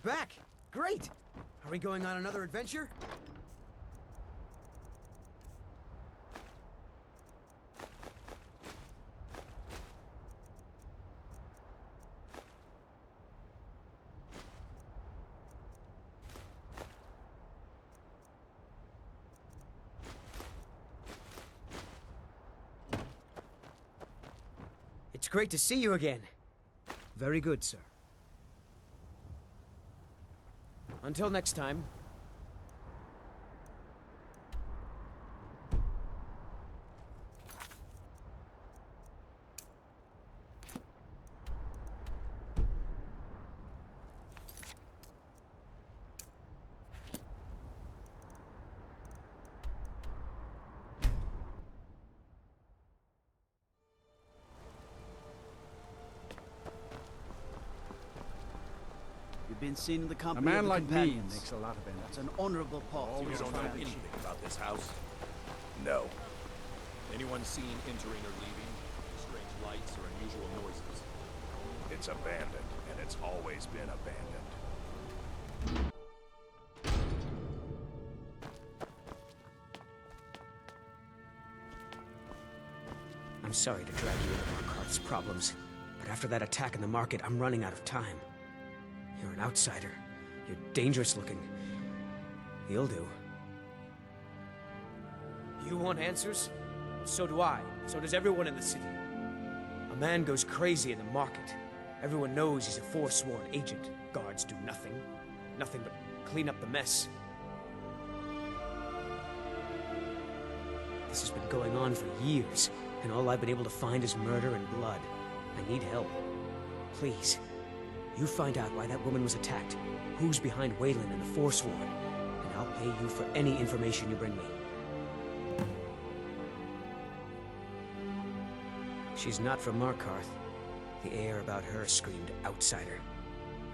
back! Great! Are we going on another adventure? It's great to see you again. Very good, sir. Until next time. Been seen in the A company man of the like me companions. makes a lot of That's enemies. an honorable path. Oh, you don't know anything about this house? No. Anyone seen entering or leaving? Strange lights or unusual noises? It's abandoned, and it's always been abandoned. I'm sorry to drag you into Markarth's problems, but after that attack in the market, I'm running out of time. You're an outsider. You're dangerous looking. You'll do. You want answers? So do I. So does everyone in the city. A man goes crazy in the market. Everyone knows he's a forsworn agent. Guards do nothing. Nothing but clean up the mess. This has been going on for years, and all I've been able to find is murder and blood. I need help. Please. You find out why that woman was attacked, who's behind Wayland and the Forsworn, and I'll pay you for any information you bring me. She's not from Markarth. The air about her screamed outsider.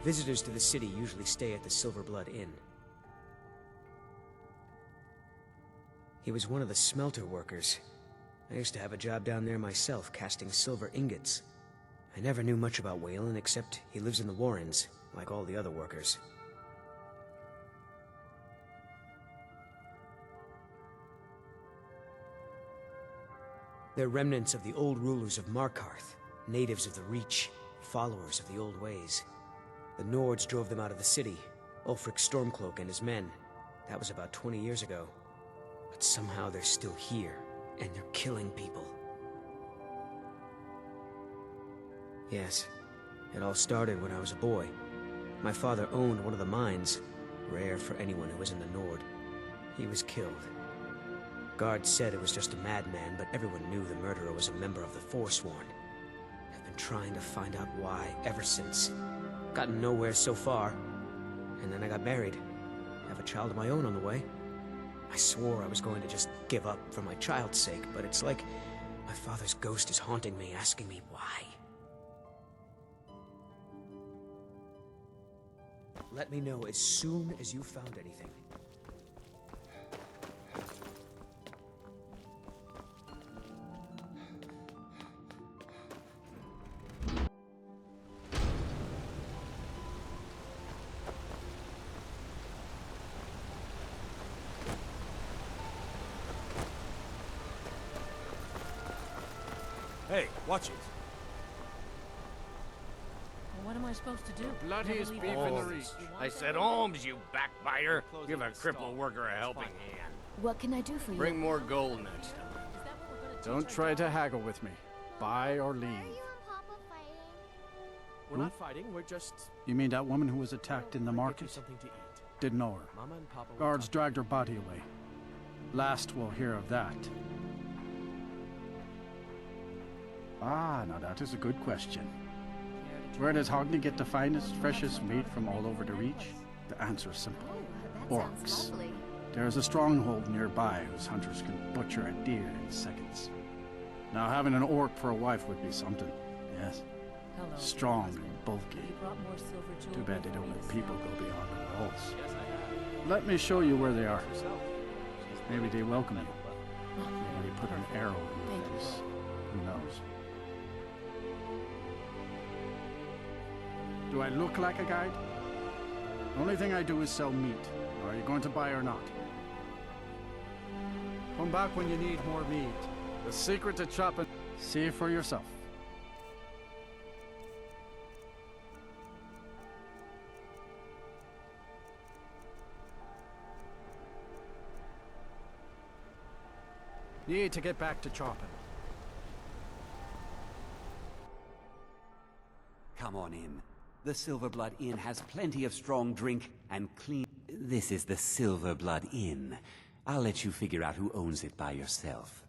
Visitors to the city usually stay at the Silver Blood Inn. He was one of the smelter workers. I used to have a job down there myself, casting silver ingots. I never knew much about Wayland, except he lives in the Warrens, like all the other workers. They're remnants of the old rulers of Markarth, natives of the Reach, followers of the old ways. The Nords drove them out of the city, Ulfric Stormcloak and his men. That was about 20 years ago. But somehow they're still here, and they're killing people. Yes, it all started when I was a boy. My father owned one of the mines, rare for anyone who isn't a Nord. He was killed. Guards said it was just a madman, but everyone knew the murderer was a member of the Forsworn. I've been trying to find out why ever since. Gotten nowhere so far. And then I got married. Have a child of my own on the way. I swore I was going to just give up for my child's sake, but it's like my father's ghost is haunting me, asking me why. Let me know as soon as you found anything. Hey, watch it. What am I supposed to do? Bloodiest Never beef leave in the Holmes. reach. I said Holmes, you backbiter. Give a crippled worker a helping hand. What can I do for you? Bring more gold next time. Don't try to haggle with me. Buy or leave. Are you and Papa fighting? We're not fighting, we're just You mean that woman who was attacked in the get you market? something to eat. Didn't know her. Mama and Papa will Guards talk. dragged her body away. Last we'll hear of that. Ah, now that is a good question. Where does Hogney get the finest, freshest meat from all over the Reach? The answer is simple. Oh, that Orcs. sounds lovely. There is a stronghold nearby whose hunters can butcher a deer in seconds. Now having an orc for a wife would be something. Yes. Hello. Strong and bulky. You brought more silver jewelry Too bad they for don't me let this people time. go beyond the walls. Yes, I have. Let me show you where they are. Yourself. Maybe they welcome you. Maybe they put an arrow in Thank your you. face. Who knows? Do I look like a guide? Only thing I do is sell meat. Are you going to buy or not? Come back when you need more meat. The secret to chopping... See it for yourself. Need to get back to chopping. Come on in. The Silverblood Inn has plenty of strong drink and clean... This is the Silverblood Inn. I'll let you figure out who owns it by yourself.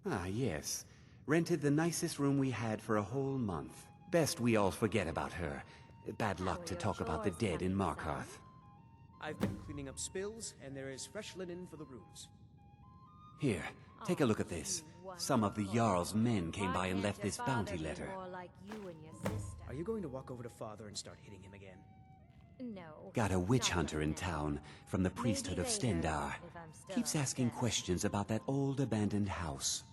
Ah, yes. Rented the nicest room we had for a whole month. Best we all forget about her. Bad luck to talk about the dead in Markarth. I've been cleaning up spills, and there is fresh linen for the rooms. Here, take a look at this. Some of the Jarl's men came by and left this bounty letter. Are you going to walk over to Father and start hitting him again? No. Got a witch hunter in town from the priesthood of Stendar. Keeps asking questions about that old abandoned house.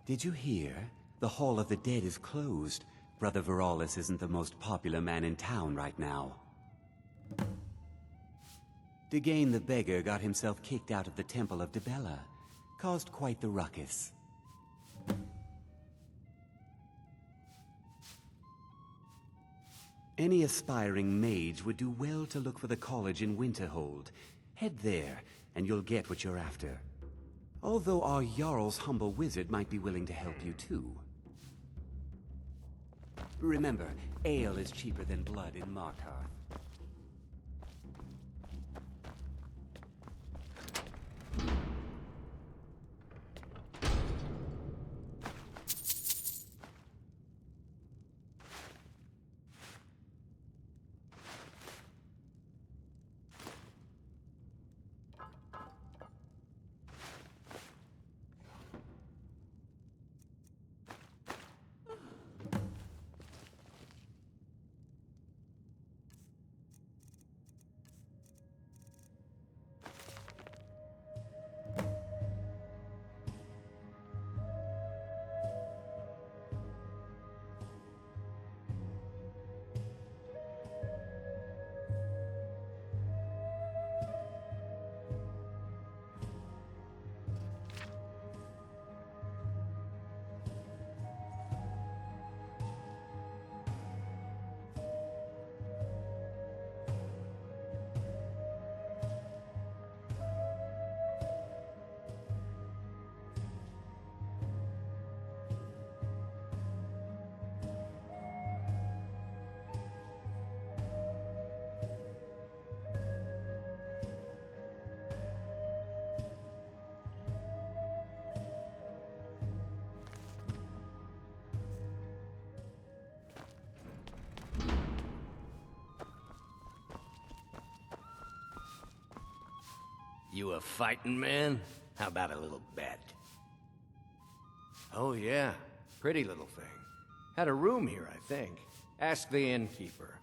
Did you hear? The Hall of the Dead is closed. Brother Veralis isn't the most popular man in town right now. Degain the beggar got himself kicked out of the Temple of Dibella. Caused quite the ruckus. Any aspiring mage would do well to look for the college in Winterhold. Head there, and you'll get what you're after. Although our Jarl's humble wizard might be willing to help you too. Remember, ale is cheaper than blood in Markarth. You a fighting man? How about a little bet? Oh yeah, pretty little thing. Had a room here, I think. Ask the innkeeper.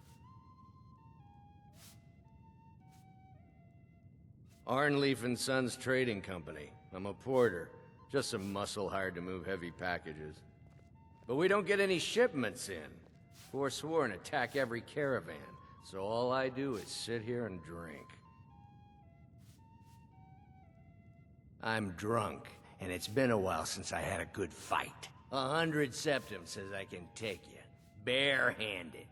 Arnleaf and Sons Trading Company. I'm a porter. Just some muscle hired to move heavy packages. But we don't get any shipments in. Forsworn attack every caravan, so all I do is sit here and drink. I'm drunk, and it's been a while since I had a good fight. 100 septums says I can take you, bare-handed.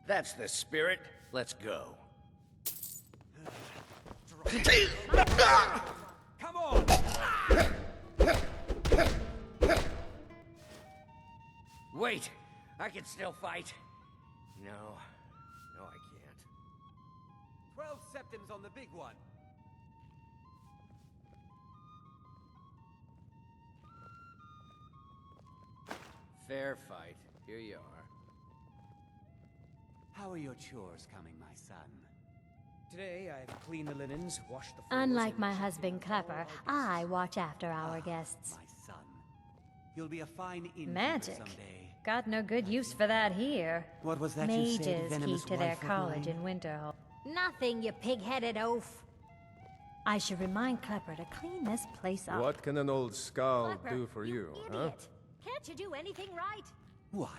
That's the spirit. Let's go. Come on! Wait, I can still fight. No, I can't. 12 septums on the big one. Fair fight. Here you are. How are your chores coming, my son? Today, I've cleaned the linens, washed the floors... Unlike and my checked husband out all Clepper, the I watch after our guests. My son. You'll be a fine innkeeper Magic. someday. Got no good use for that here. What was that you said, Mages venomous keep to their wife of college mine? in Winterhold. Nothing, you pig-headed oaf. I should remind Klepper to clean this place up. What can an old skull Klepper, do for you, huh? idiot. Can't you do anything right? What?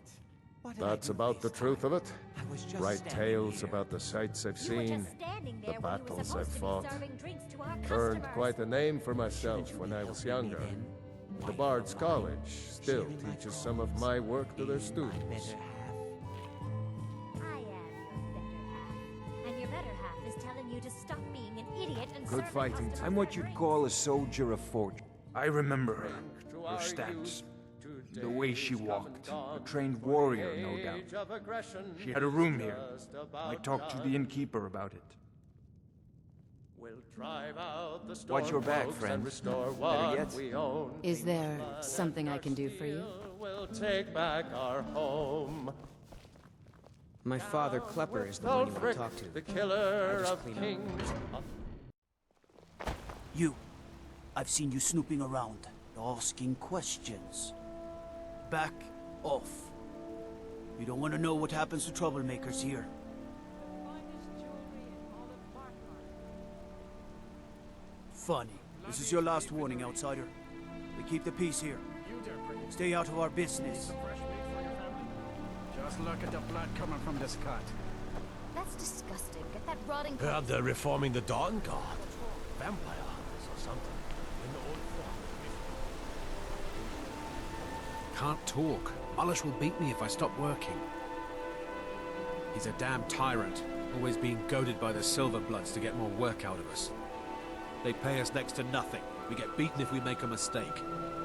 What did I That's do about the this truth time? of it. I was just Write standing tales here. about the sights I've You were seen, just standing the there when you were battles supposed I've to fought. be serving drinks to our Earned customers. quite a name for myself Shouldn't when you I be was helping me younger. then? The Why Bard's lie? College still Sharing my teaches some of cause. my work to their Being my students. better half. I am your better half. And your better half is telling you to stop being an idiot and Good serve the fighting. customers I'm what their you'd drinks. call a soldier of fortune. I remember her. Her stance. The way she walked. A trained warrior, no doubt. She had a room here. I talked to the innkeeper about it. Watch your back, friend. Better yet. Is there something I can do for you? My father, Klepper, is the one you want to talk to. I just clean up. You. I've seen you snooping around, asking questions. Back off. You don't want to know what happens to troublemakers here. Funny. This is your last warning, outsider. We keep the peace here. Stay out of our business. Just look at the blood coming from this cut. That's disgusting. Get that rotting Heard they're reforming the Dawn Guard. Vampire hunters or something. In the old fort. Can't talk. Mullish will beat me if I stop working. He's a damn tyrant, always being goaded by the Silverbloods to get more work out of us. They pay us next to nothing. We get beaten if we make a mistake.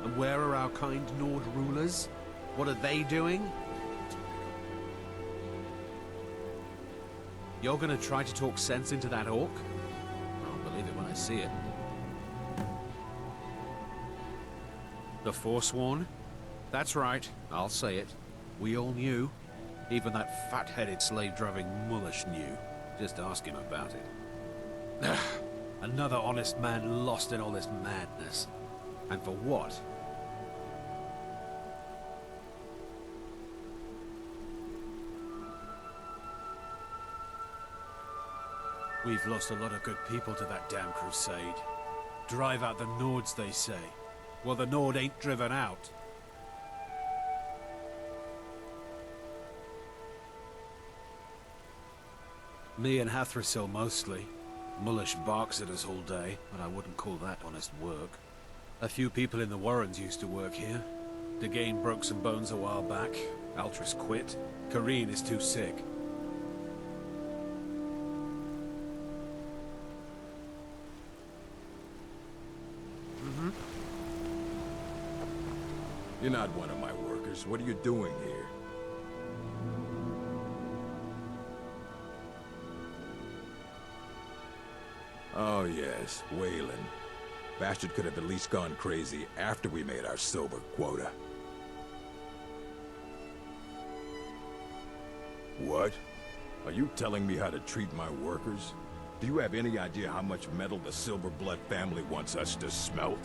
And where are our kind Nord rulers? What are they doing? You're gonna try to talk sense into that orc? I'll believe it when I see it. The Forsworn? That's right, I'll say it. We all knew. Even that fat-headed slave-driving Mullish knew. Just ask him about it. Another honest man lost in all this madness. And for what? We've lost a lot of good people to that damn crusade. Drive out the Nords, they say. Well, the Nord ain't driven out. Me and Hathrasil mostly. Mullish barks at us all day, but I wouldn't call that honest work. A few people in the Warrens used to work here. Degane broke some bones a while back. Altris quit. Kareen is too sick. You're not one of my workers. What are you doing here? Oh yes, Waylon. Bastard could have at least gone crazy after we made our silver quota. What? Are you telling me how to treat my workers? Do you have any idea how much metal the Silverblood family wants us to smelt?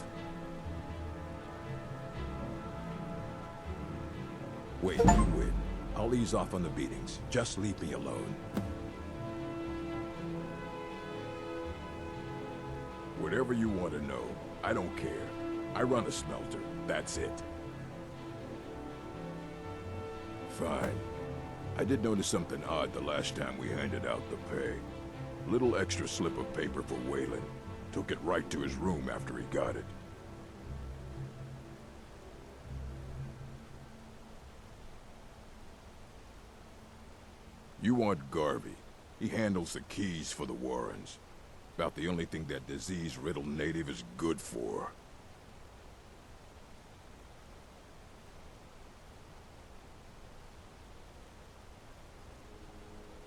Wait, you win. I'll ease off on the beatings. Just leave me alone. Whatever you want to know, I don't care. I run a smelter. That's it. Fine. I did notice something odd the last time we handed out the pay. Little extra slip of paper for Waylon. Took it right to his room after he got it. You want Garvey. He handles the keys for the Warrens. About the only thing that disease-riddled native is good for.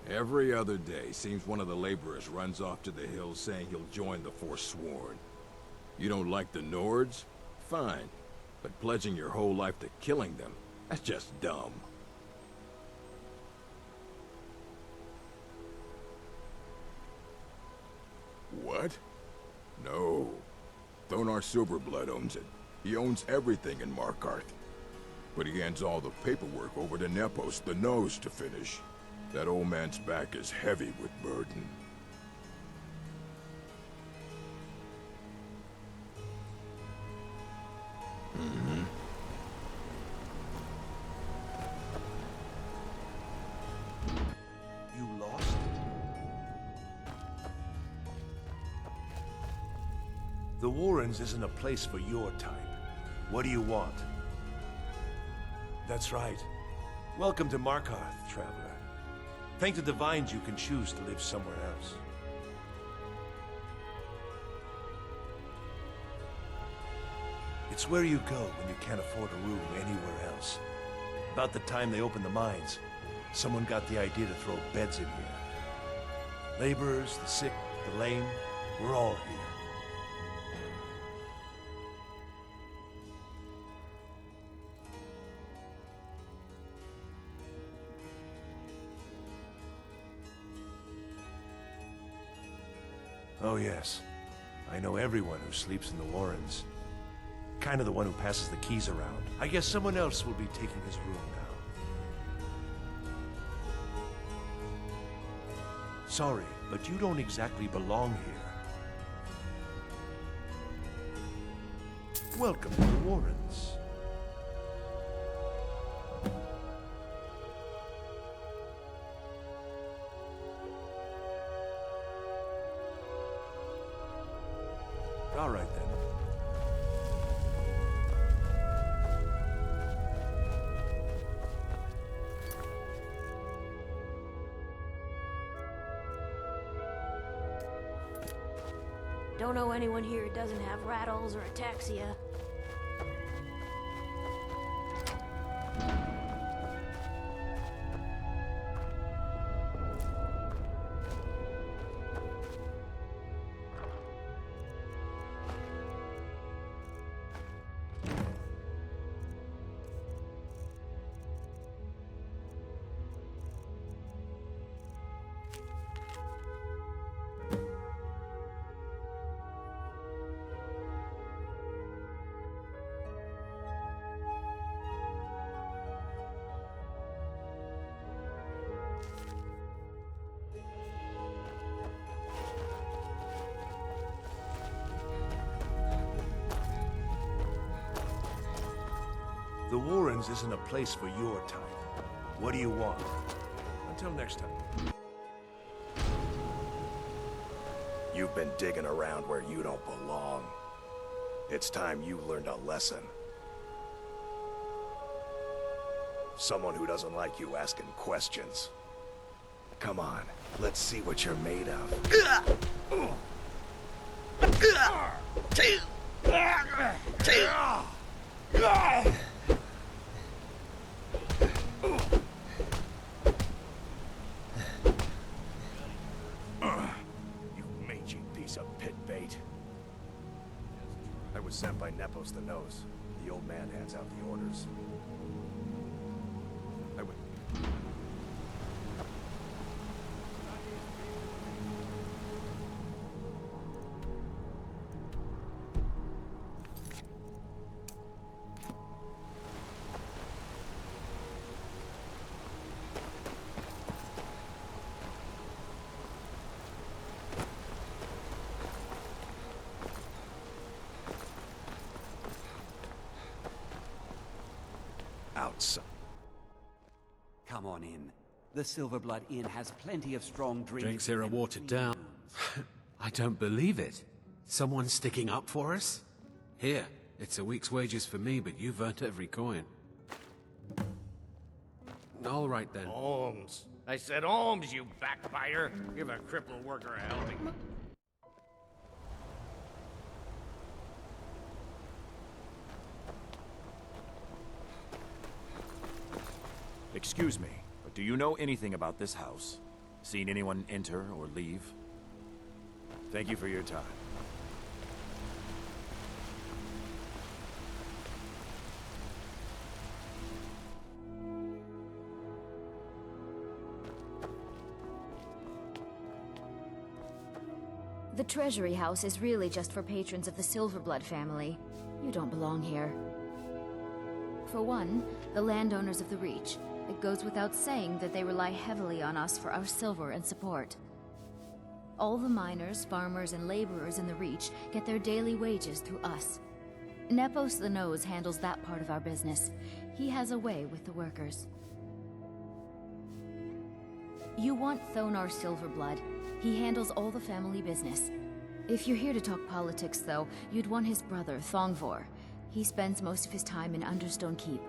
Every other day, seems one of the laborers runs off to the hills saying he'll join the Forsworn. You don't like the Nords? Fine. But pledging your whole life to killing them, that's just dumb. What? No. Thonar Silverblood owns it. He owns everything in Markarth. But he hands all the paperwork over to Nepos, the Nose, to finish. That old man's back is heavy with burden. The Warrens isn't a place for your type. What do you want? That's right. Welcome to Markarth, traveler. Thank the Divines you can choose to live somewhere else. It's where you go when you can't afford a room anywhere else. About the time they opened the mines, someone got the idea to throw beds in here. Laborers, the sick, the lame, we're all here. Oh yes, I know everyone who sleeps in the Warrens. Kind of the one who passes the keys around. I guess someone else will be taking his room now. Sorry, but you don't exactly belong here. Welcome to the Warrens. All right then. Don't know anyone here who doesn't have rattles or ataxia. The Warrens isn't a place for your type. What do you want? Until next time. You've been digging around where you don't belong. It's time you learned a lesson. Someone who doesn't like you asking questions. Come on, let's see what you're made of. You mangy piece of pit bait. I was sent by Nepos the Nose. The old man hands out the orders. I would... outside. Come on in. The Silverblood Inn has plenty of strong drinks. Drinks here are watered down. I don't believe it. Someone sticking up for us? Here, it's a week's wages for me, but you've earned every coin. All right then. Holmes. I said Holmes, you backbiter. Give a crippled worker a helping. Excuse me, but do you know anything about this house? Seen anyone enter or leave? Thank you for your time. The Treasury House is really just for patrons of the Silverblood family. You don't belong here. For one, the landowners of the Reach. It goes without saying that they rely heavily on us for our silver and support. All the miners, farmers, and laborers in the Reach get their daily wages through us. Nepos the Nose handles that part of our business. He has a way with the workers. You want Thonar Silverblood. He handles all the family business. If you're here to talk politics, though, you'd want his brother, Thongvor. He spends most of his time in Understone Keep.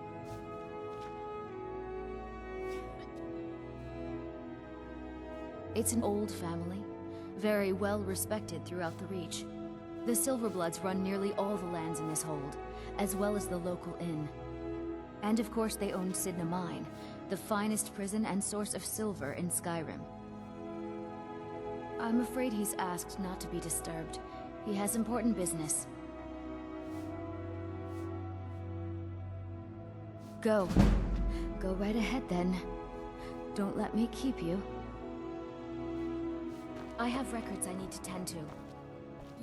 It's an old family, very well respected throughout the Reach. The Silverbloods run nearly all the lands in this hold, as well as the local inn. And of course they own Sidna Mine, the finest prison and source of silver in Skyrim. I'm afraid he's asked not to be disturbed. He has important business. Go. Go right ahead then. Don't let me keep you. I have records I need to tend to.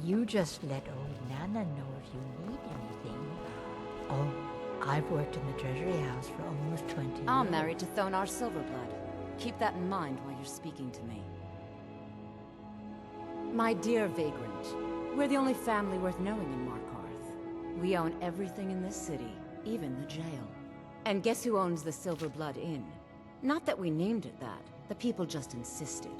You just let old Nana know if you need anything. Oh, I've worked in the Treasury House for almost 20 years. I'm married to Thonar Silverblood. Keep that in mind while you're speaking to me. My dear Vagrant, we're the only family worth knowing in Markarth. We own everything in this city, even the jail. And guess who owns the Silverblood Inn? Not that we named it that. The people just insisted.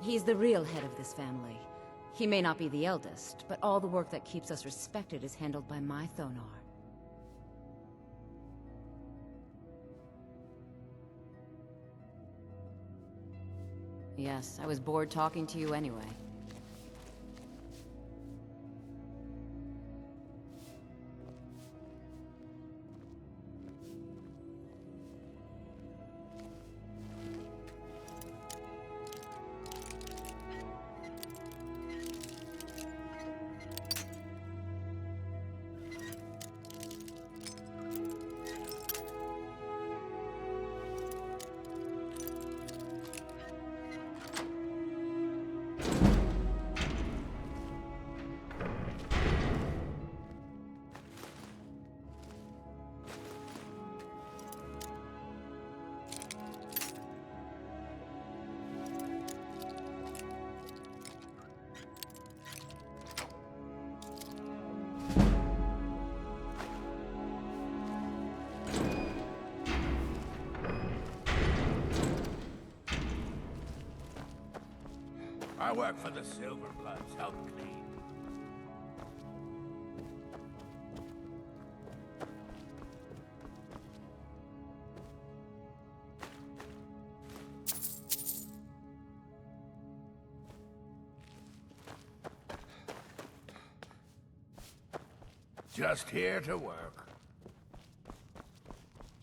He's the real head of this family. He may not be the eldest, but all the work that keeps us respected is handled by my Thonar. Yes, I was bored talking to you anyway. I work for the Silverbloods, help clean. Just here to work.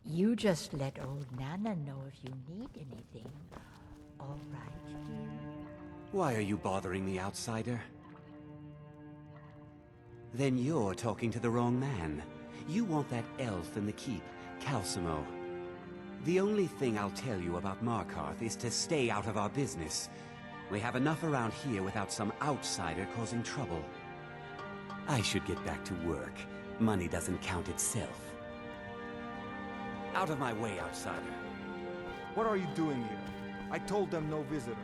You just let old Nana know if you need anything. All right, dear? Why are you bothering the outsider? Then you're talking to the wrong man. You want that elf in the keep, Calcimo. The only thing I'll tell you about Markarth is to stay out of our business. We have enough around here without some outsider causing trouble. I should get back to work. Money doesn't count itself. Out of my way, outsider. What are you doing here? I told them no visitors.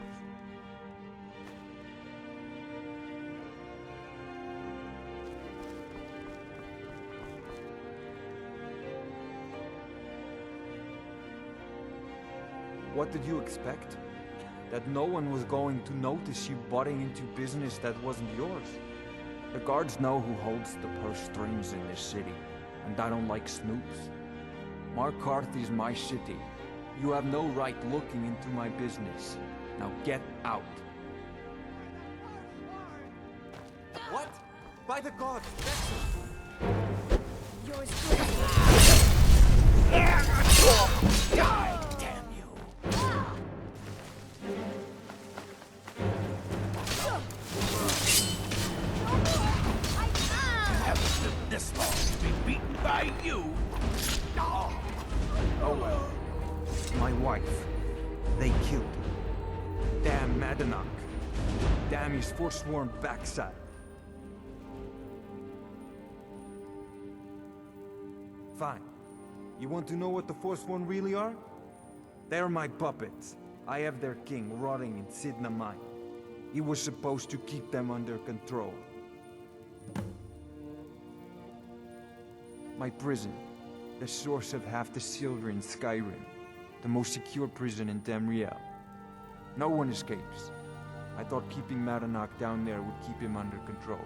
What did you expect? That no one was going to notice you butting into business that wasn't yours? The guards know who holds the purse strings in this city, and I don't like snoops. Markarth is my city. You have no right looking into my business. Now get out. What? By the gods, Yours Die, damn you! Haven't lived this long to be beaten by you! Oh well. My wife. They killed her. Damn Madanach. Damn his forsworn backside. Fine. You want to know what the Forsworn really are? They're my puppets. I have their king rotting in Sidna Mine. He was supposed to keep them under control. My prison. the source of half the silver in Skyrim, the most secure prison in Tamriel. No one escapes. I thought keeping Markarth down there would keep him under control.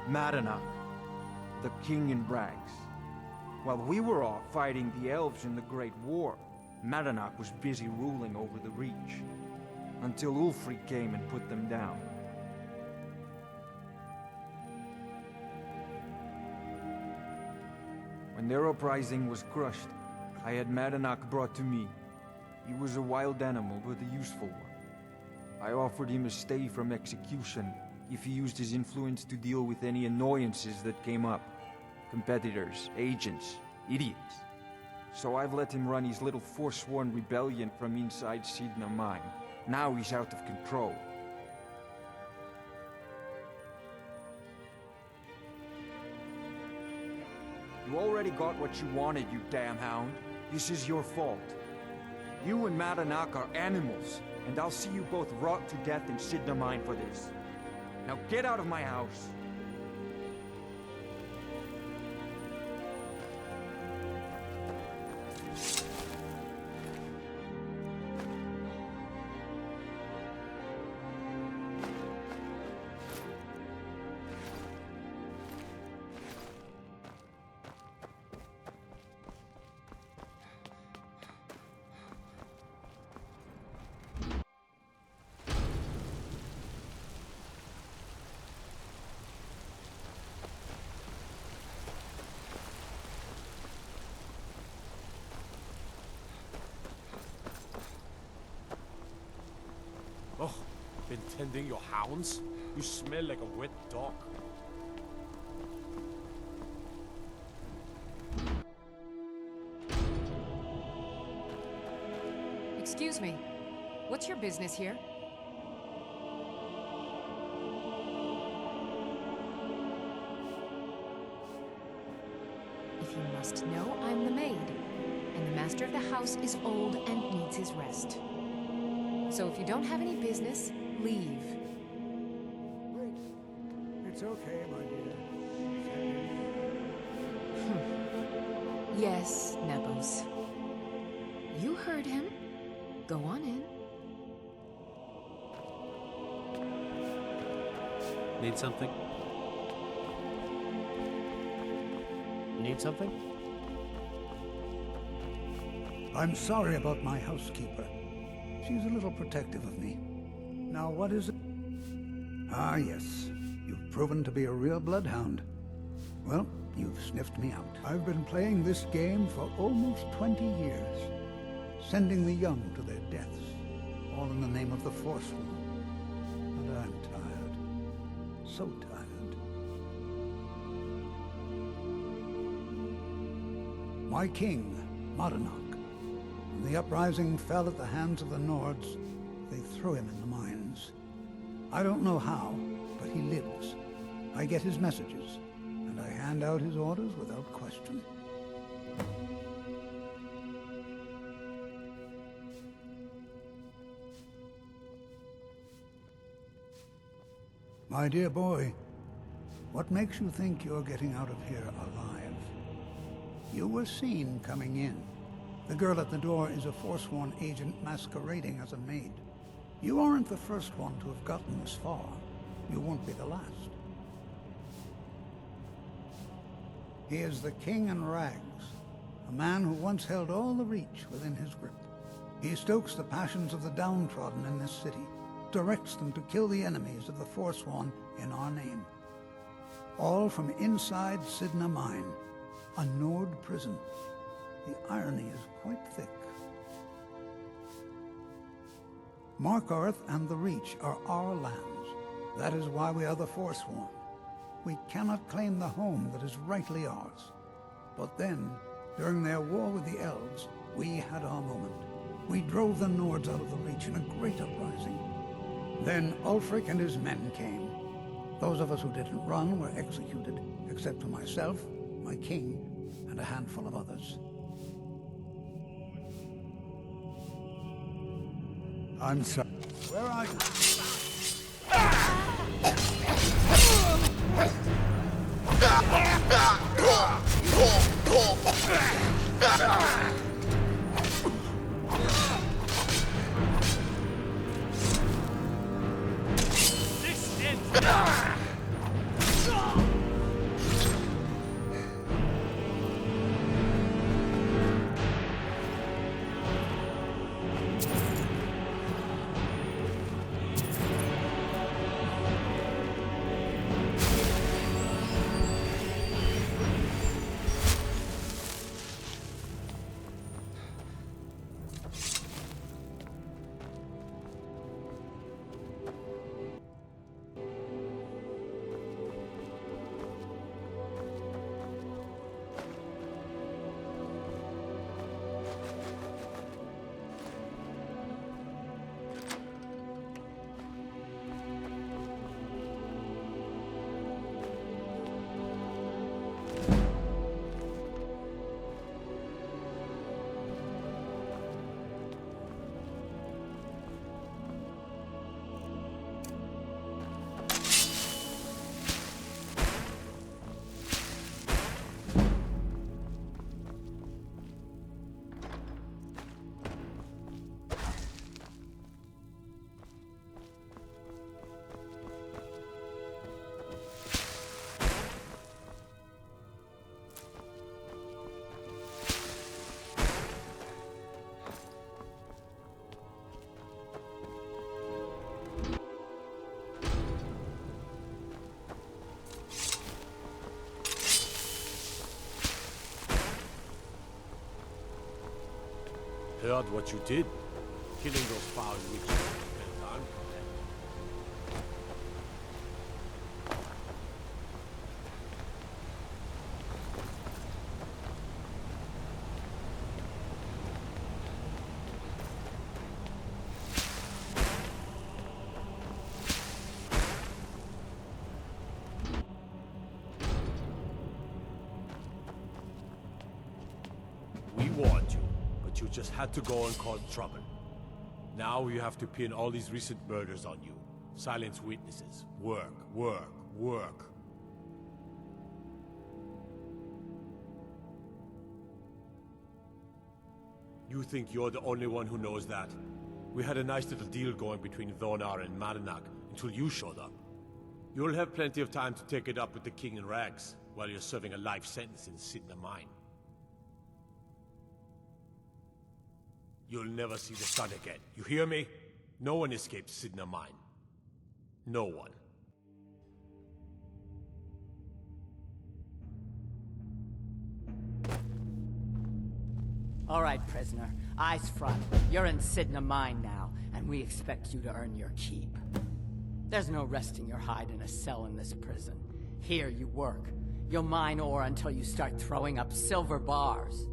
Markarth, the king in rags. While we were off fighting the elves in the Great War, Markarth was busy ruling over the Reach, until Ulfric came and put them down. When their uprising was crushed, I had Markarth brought to me. He was a wild animal, but a useful one. I offered him a stay from execution if he used his influence to deal with any annoyances that came up. Competitors, agents, idiots. So I've let him run his little forsworn rebellion from inside Sidna Mine. Now he's out of control. You already got what you wanted, you damn hound. This is your fault. You and Markarth are animals, and I'll see you both rot to death in Sidna Mine for this. Now get out of my house. Oh, been tending your hounds? You smell like a wet dog. Excuse me. What's your business here? If you must know, I'm the maid. And the master of the house is old and needs his rest. So if you don't have any business, leave. Wait. It's okay, my dear. Yes, Nebos. You heard him. Go on in. Need something? Need something? I'm sorry about my housekeeper. She's a little protective of me. Now, what is it? Ah, yes. You've proven to be a real bloodhound. Well, you've sniffed me out. I've been playing this game for almost 20 years, sending the young to their deaths, all in the name of the Forsworn. And I'm tired. So tired. My king, Markarth, when the uprising fell at the hands of the Nords, they threw him in the mines. I don't know how, but he lives. I get his messages, and I hand out his orders without question. My dear boy, what makes you think you're getting out of here alive? You were seen coming in. The girl at the door is a Forsworn agent masquerading as a maid. You aren't the first one to have gotten this far. You won't be the last. He is the king in rags, a man who once held all the Reach within his grip. He stokes the passions of the downtrodden in this city, directs them to kill the enemies of the Forsworn in our name. All from inside Sidna Mine, a Nord prison. The irony is quite thick. Markarth and the Reach are our lands. That is why we are the Forsworn. We cannot claim the home that is rightly ours. But then, during their war with the elves, we had our moment. We drove the Nords out of the Reach in a great uprising. Then Ulfric and his men came. Those of us who didn't run were executed, except for myself, my king, and a handful of others. I'm sorry. Where are you? Heard what you did. Killing those foul witches. Well done. We warned you, but you just had to go and cause trouble. Now you have to pin all these recent murders on you. Silence witnesses. Work, work, work. You think you're the only one who knows that? We had a nice little deal going between Thonar and Madanak until you showed up. You'll have plenty of time to take it up with the King in Rags while you're serving a life sentence in Sidna Mine. You'll never see the sun again. You hear me? No one escapes Sidna Mine. No one. All right, prisoner. Eyes front. You're in Sidna Mine now, and we expect you to earn your keep. There's no resting your hide in a cell in this prison. Here you work. You'll mine ore until you start throwing up silver bars.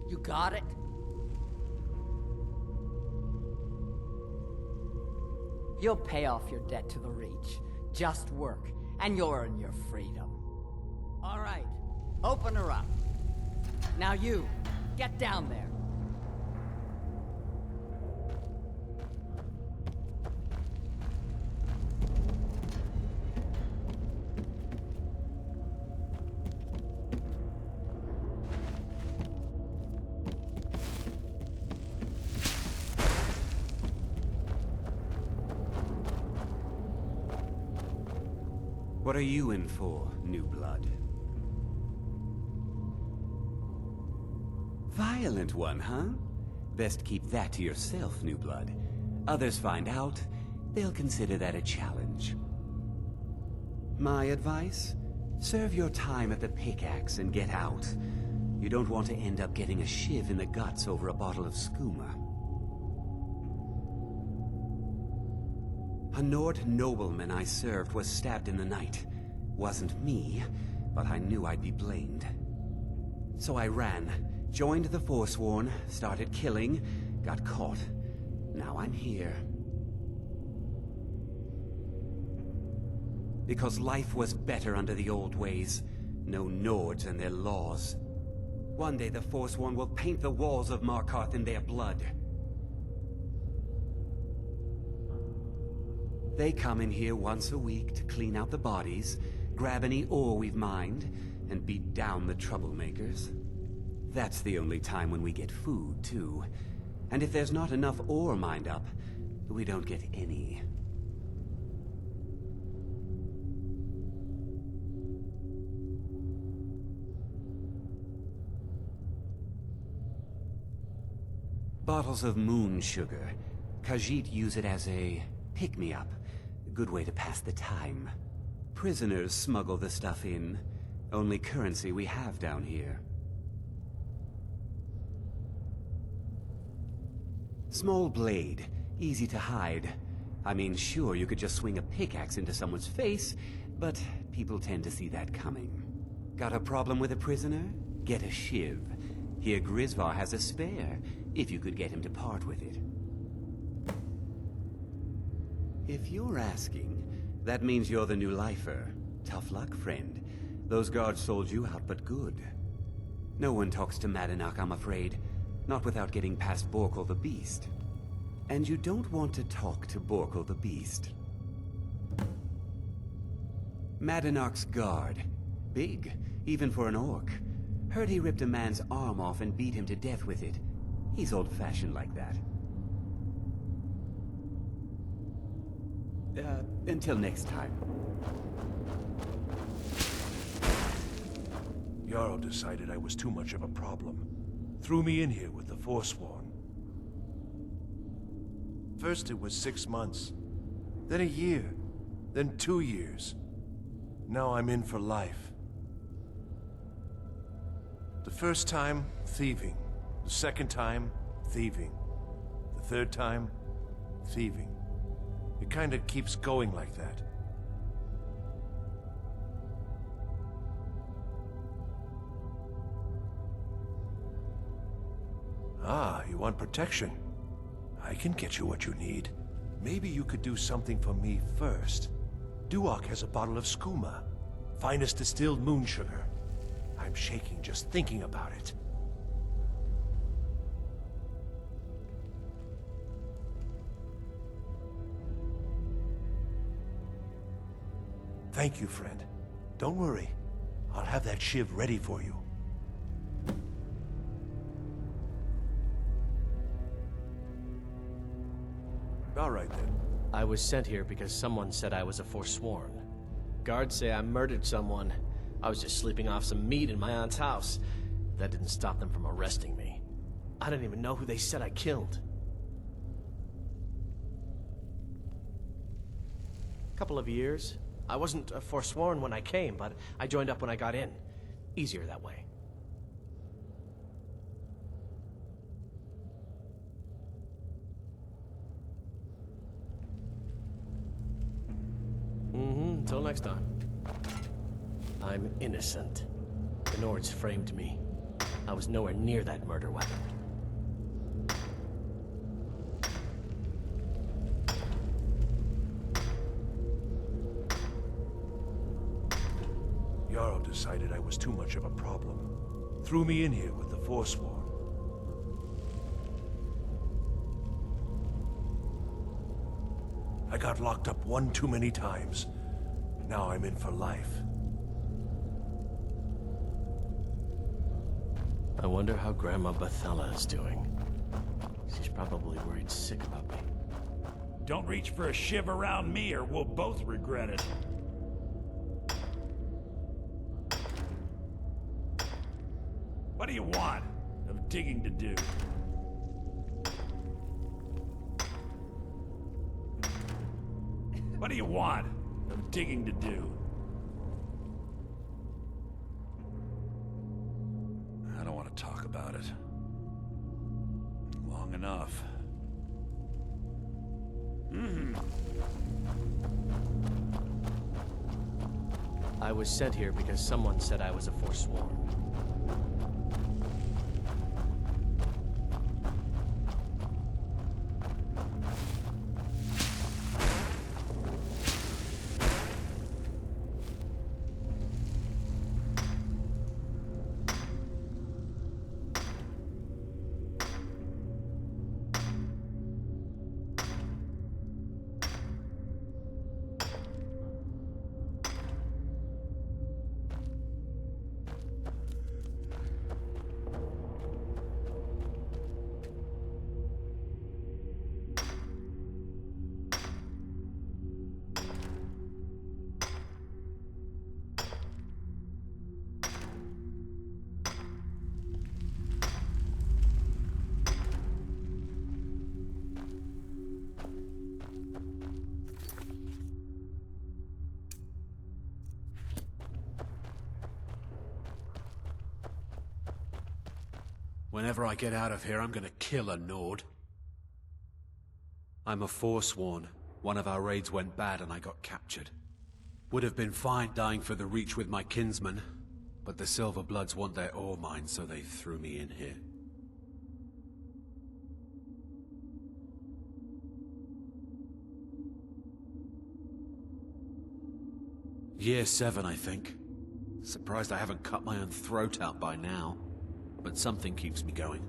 You got it? You'll pay off your debt to the Reach. Just work, and you'll earn your freedom. All right, open her up. Now you, get down there. What are you in for, new blood? Violent one, huh? Best keep that to yourself, new blood. Others find out, they'll consider that a challenge. My advice? Serve your time at the pickaxe and get out. You don't want to end up getting a shiv in the guts over a bottle of skooma. A Nord nobleman I served was stabbed in the night. Wasn't me, but I knew I'd be blamed. So I ran, joined the Forsworn, started killing, got caught. Now I'm here. Because life was better under the old ways. No Nords and their laws. One day the Forsworn will paint the walls of Markarth in their blood. They come in here once a week to clean out the bodies, grab any ore we've mined, and beat down the troublemakers. That's the only time when we get food, too. And if there's not enough ore mined up, we don't get any. Bottles of moon sugar. Khajiit use it as a pick-me-up. Good way to pass the time. Prisoners smuggle the stuff in. Only currency we have down here. Small blade. Easy to hide. I mean, sure, you could just swing a pickaxe into someone's face, but people tend to see that coming. Got a problem with a prisoner? Get a shiv. Here Grisvar has a spare, if you could get him to part with it. If you're asking, that means you're the new lifer. Tough luck, friend. Those guards sold you out, but good. No one talks to Madanak, I'm afraid. Not without getting past Borkul the Beast. And you don't want to talk to Borkul the Beast. Madanak's guard. Big, even for an orc. Heard he ripped a man's arm off and beat him to death with it. He's old-fashioned like that. Until next time. Jarl decided I was too much of a problem. Threw me in here with the Forsworn. First it was 6 months, then a year, then 2 years. Now I'm in for life. The first time, thieving. The second time, thieving. The third time, thieving. It kinda keeps going like that. Ah, you want protection? I can get you what you need. Maybe you could do something for me first. Duok has a bottle of skooma. Finest distilled moon sugar. I'm shaking just thinking about it. Thank you, friend. Don't worry. I'll have that shiv ready for you. All right, then. I was sent here because someone said I was a Forsworn. Guards say I murdered someone. I was just sleeping off some meat in my aunt's house. That didn't stop them from arresting me. I don't even know who they said I killed. Couple of years. I wasn't a Forsworn when I came, but I joined up when I got in. Easier that way. Until next time. I'm innocent. The Nords framed me. I was nowhere near that murder weapon. Jarl decided I was too much of a problem. Threw me in here with the Forsworn. I got locked up one too many times. Now I'm in for life. I wonder how Grandma Bethella is doing. She's probably worried sick about me. Don't reach for a shiv around me or we'll both regret it. What do you want of digging to do? What do you want of digging to do? I don't want to talk about it. Long enough. I was sent here because someone said I was a Forsworn. Whenever I get out of here, I'm gonna kill a Nord. I'm a Forsworn. One of our raids went bad and I got captured. Would have been fine dying for the Reach with my kinsmen, but the Silver Bloods want their ore mine, so they threw me in here. Year 7, I think. Surprised I haven't cut my own throat out by now. But something keeps me going.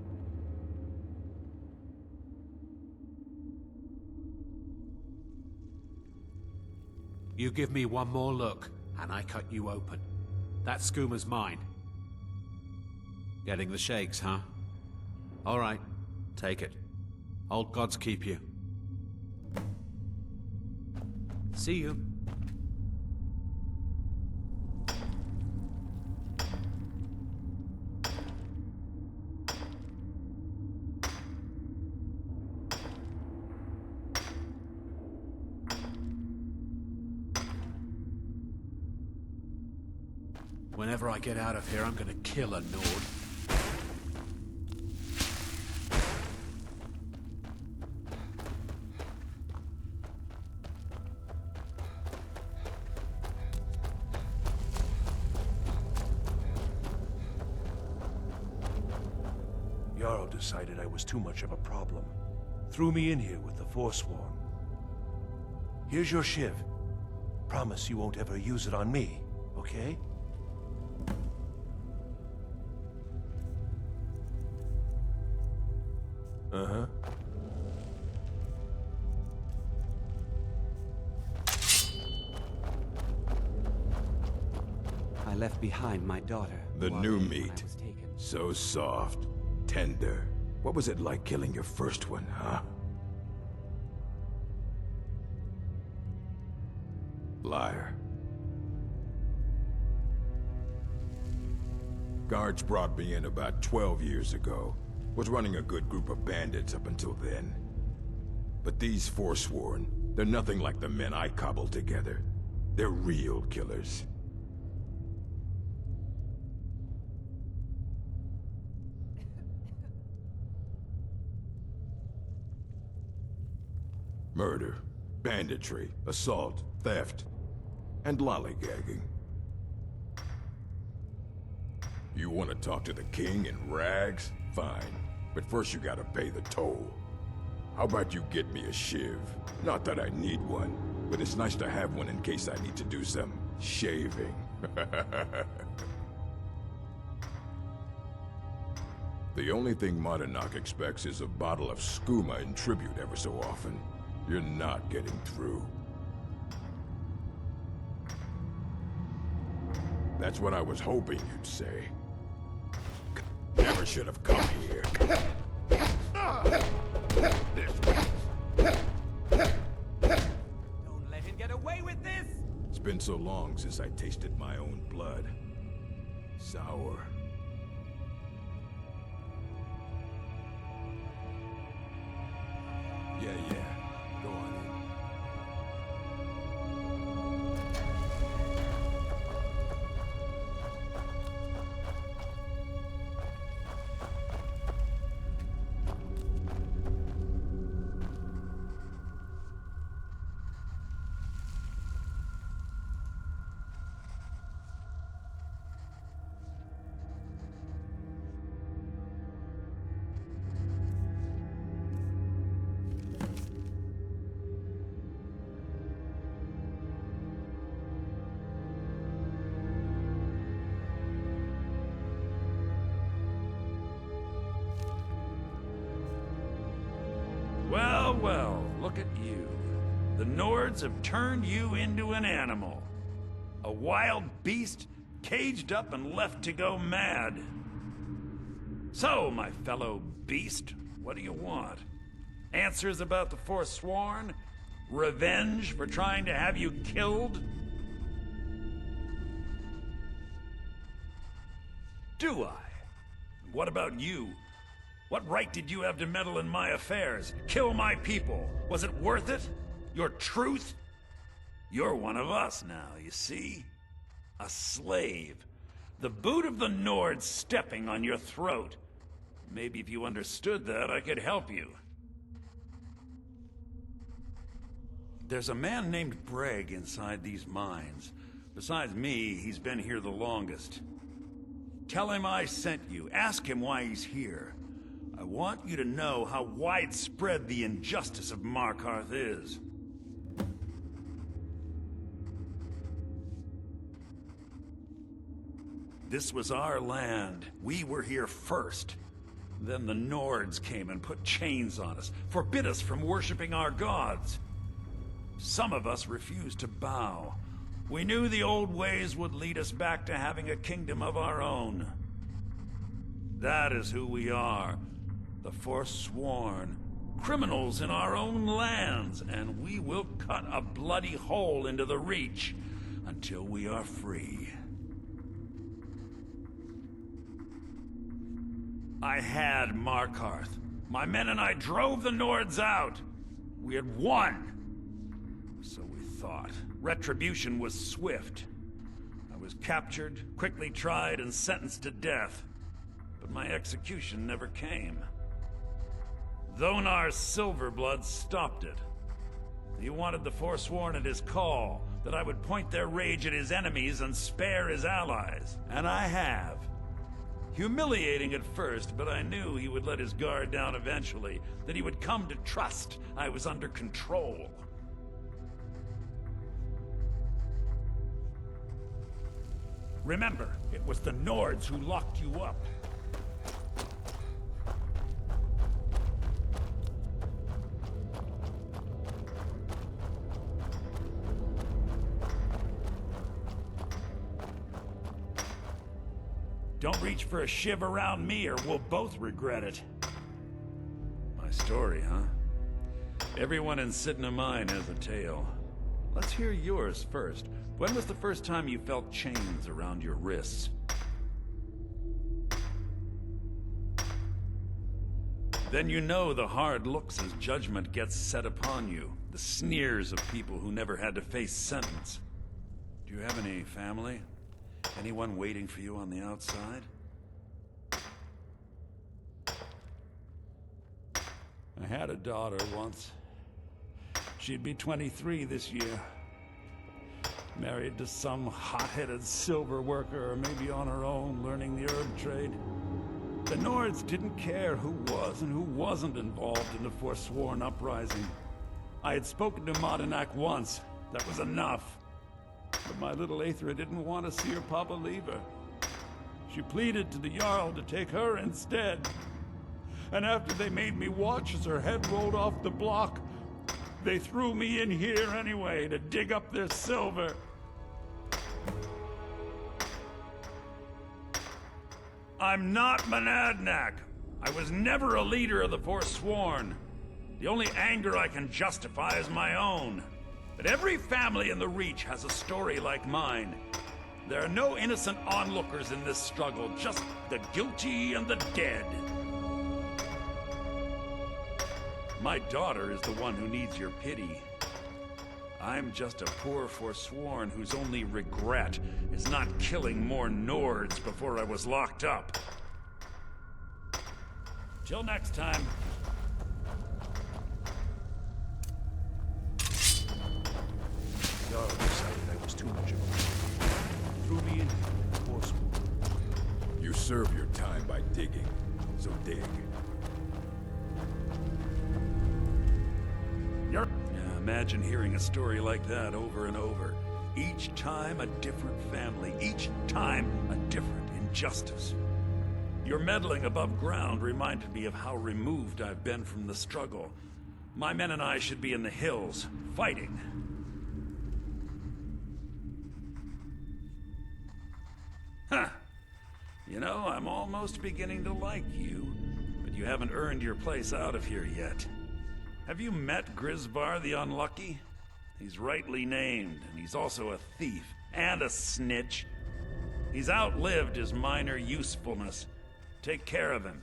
You give me one more look, and I cut you open. That schooner's mine. Getting the shakes, huh? All right, take it. Old gods keep you. See you. Whenever I get out of here, I'm gonna kill a Nord. Jarl decided I was too much of a problem. Threw me in here with the Forsworn. Here's your shiv. Promise you won't ever use it on me, okay? Uh-huh. I left behind my daughter. The who new I meat. was taken. So soft, tender. What was it like killing your first one, huh? Liar. Guards brought me in about 12 years ago. Was running a good group of bandits up until then. But these Forsworn, they're nothing like the men I cobbled together. They're real killers. Murder, banditry, assault, theft, and lollygagging. You want to talk to the king in rags? Fine. But first you gotta pay the toll. How about you get me a shiv? Not that I need one, but it's nice to have one in case I need to do some shaving. The only thing Markarth expects is a bottle of skooma in tribute ever so often. You're not getting through. That's what I was hoping you'd say. Never should have come here. Don't let him get away with this! It's been so long since I tasted my own blood. Sour. Yeah, go on in. Well, look at you. The Nords have turned you into an animal. A wild beast caged up and left to go mad. So, my fellow beast, what do you want? Answers about the Forsworn? Revenge for trying to have you killed? Do I? What about you? What right did you have to meddle in my affairs? Kill my people? Was it worth it? Your truth? You're one of us now, you see? A slave. The boot of the Nords stepping on your throat. Maybe if you understood that, I could help you. There's a man named Breg inside these mines. Besides me, he's been here the longest. Tell him I sent you. Ask him why he's here. I want you to know how widespread the injustice of Markarth is. This was our land. We were here first. Then the Nords came and put chains on us, forbid us from worshipping our gods. Some of us refused to bow. We knew the old ways would lead us back to having a kingdom of our own. That is who we are. The Forsworn. Criminals in our own lands, and we will cut a bloody hole into the Reach until we are free. I had Markarth. My men and I drove the Nords out. We had won. So we thought. Retribution was swift. I was captured, quickly tried, and sentenced to death. But my execution never came. Dhonar's Silverblood stopped it. He wanted the Forsworn at his call, that I would point their rage at his enemies and spare his allies. And I have. Humiliating at first, but I knew he would let his guard down eventually, that he would come to trust I was under control. Remember, it was the Nords who locked you up. Don't reach for a shiv around me or we'll both regret it. My story, huh? Everyone in Sidna Mine has a tale. Let's hear yours first. When was the first time you felt chains around your wrists? Then you know the hard looks as judgment gets set upon you. The sneers of people who never had to face sentence. Do you have any family? Anyone waiting for you on the outside? I had a daughter once. She'd be 23 this year. Married to some hot-headed silver worker, or maybe on her own, learning the herb trade. The Nords didn't care who was and who wasn't involved in the Forsworn uprising. I had spoken to Markarth once. That was enough. But my little Aethra didn't want to see her papa leave her. She pleaded to the Jarl to take her instead. And after they made me watch as her head rolled off the block, they threw me in here anyway to dig up their silver. I'm not Monadnock. I was never a leader of the Forsworn. The only anger I can justify is my own. But every family in the Reach has a story like mine. There are no innocent onlookers in this struggle, just the guilty and the dead. My daughter is the one who needs your pity. I'm just a poor Forsworn whose only regret is not killing more Nords before I was locked up. Till next time. Jarl decided I was too much of a... threw me in, Forsworn. You serve your time by digging, so dig. Yeah, imagine hearing a story like that over and over. Each time a different family, each time a different injustice. Your meddling above ground reminded me of how removed I've been from the struggle. My men and I should be in the hills, fighting. Huh. You know, I'm almost beginning to like you, but you haven't earned your place out of here yet. Have you met Grisvar the Unlucky? He's rightly named, and he's also a thief and a snitch. He's outlived his minor usefulness. Take care of him,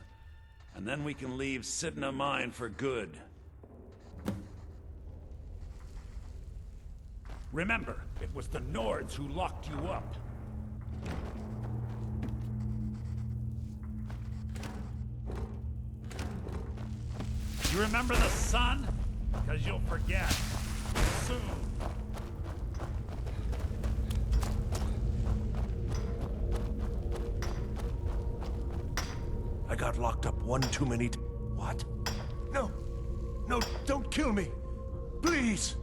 and then we can leave Sidna Mine for good. Remember, it was the Nords who locked you up. You remember the sun? Because you'll forget. Soon. I got locked up one too many What? No! No, don't kill me! Please!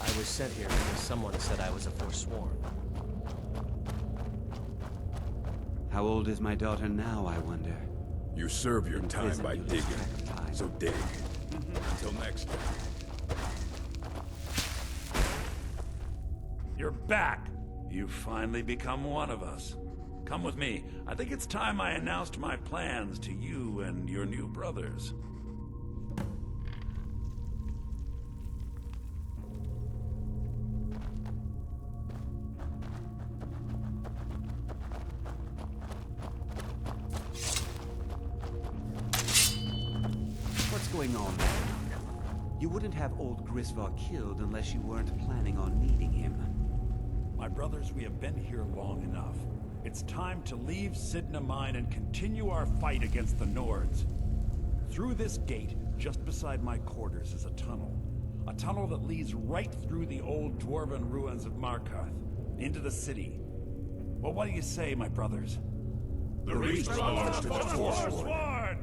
I was sent here because someone said I was a Forsworn. How old is my daughter now, I wonder? You serve your time prison, by you lose digging. track of time. So dig. Until next time. You're back. You've finally become one of us. Come with me. I think it's time I announced my plans to you and your new brothers. What's going on there? You wouldn't have old Grisvar killed unless you weren't planning on needing him. My brothers, we have been here long enough. It's time to leave Sidna Mine and continue our fight against the Nords. Through this gate, just beside my quarters, is a tunnel. A tunnel that leads right through the old dwarven ruins of Markarth, into the city. Well, what do you say, my brothers? The Reach belongs to the Forsworn.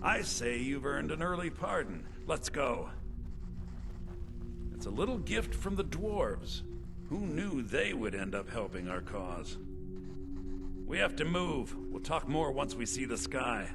I say you've earned an early pardon. Let's go. It's a little gift from the dwarves. Who knew they would end up helping our cause? We have to move. We'll talk more once we see the sky.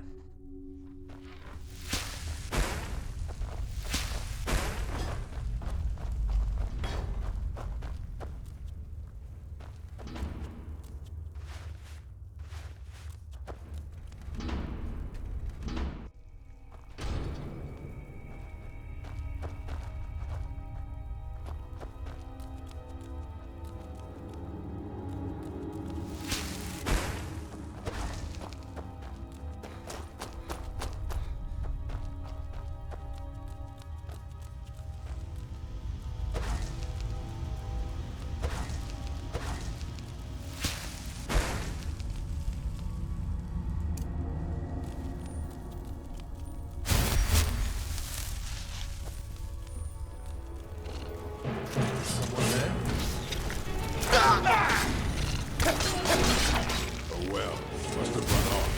Oh well, must have run off.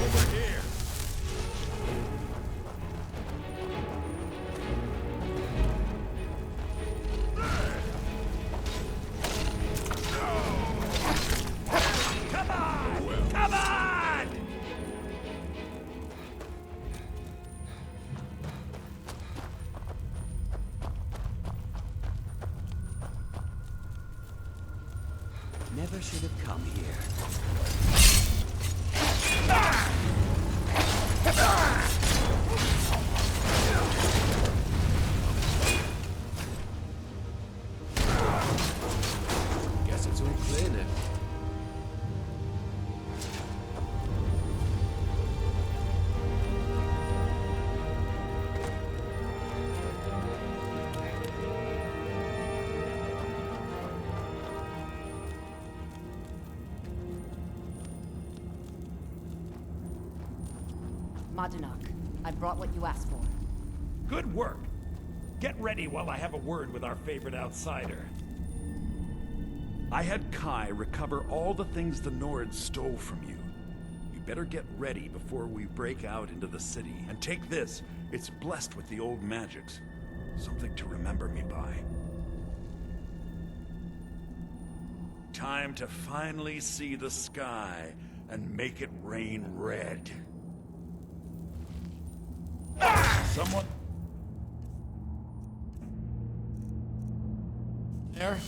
Over here. Come on! Come on! Never should have come here. Guess it's all clear now. Madanak, I brought what you asked for. Good work. Get ready while I have a word with our favorite outsider. I had Kai recover all the things the Nords stole from you. You better get ready before we break out into the city. And take this. It's blessed with the old magics. Something to remember me by. Time to finally see the sky and make it rain red. Someone... There?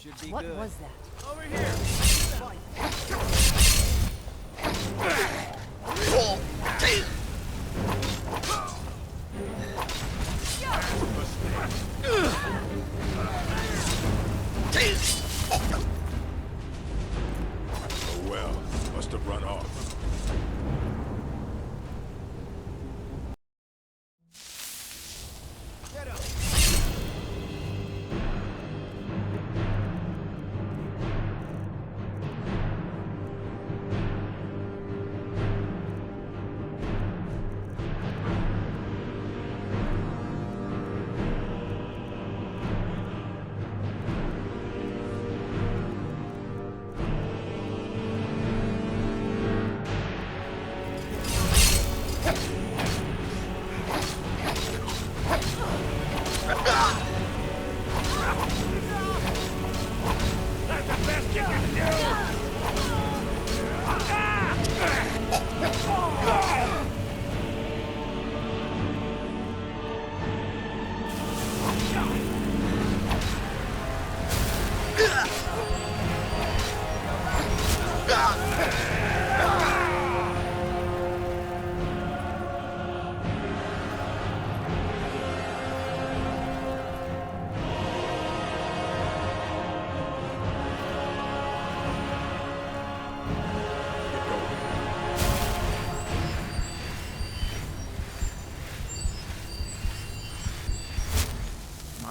should be What good. was that? Over here! Oh well, must have run off.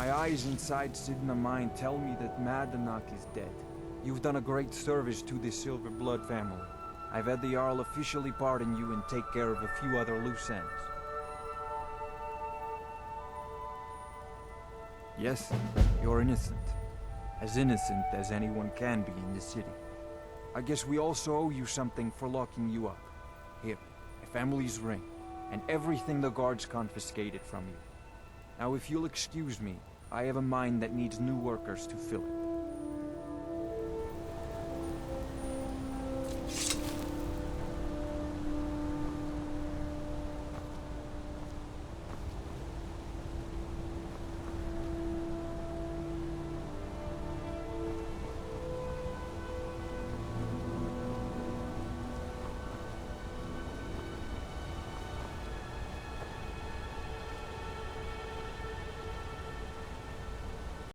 My eyes inside Sidna Mine tell me that Madanak is dead. You've done a great service to the Silver Blood family. I've had the Jarl officially pardon you and take care of a few other loose ends. Yes, you're innocent. As innocent as anyone can be in this city. I guess we also owe you something for locking you up. Here, a family's ring, and everything the guards confiscated from you. Now if you'll excuse me, I have a mine that needs new workers to fill it.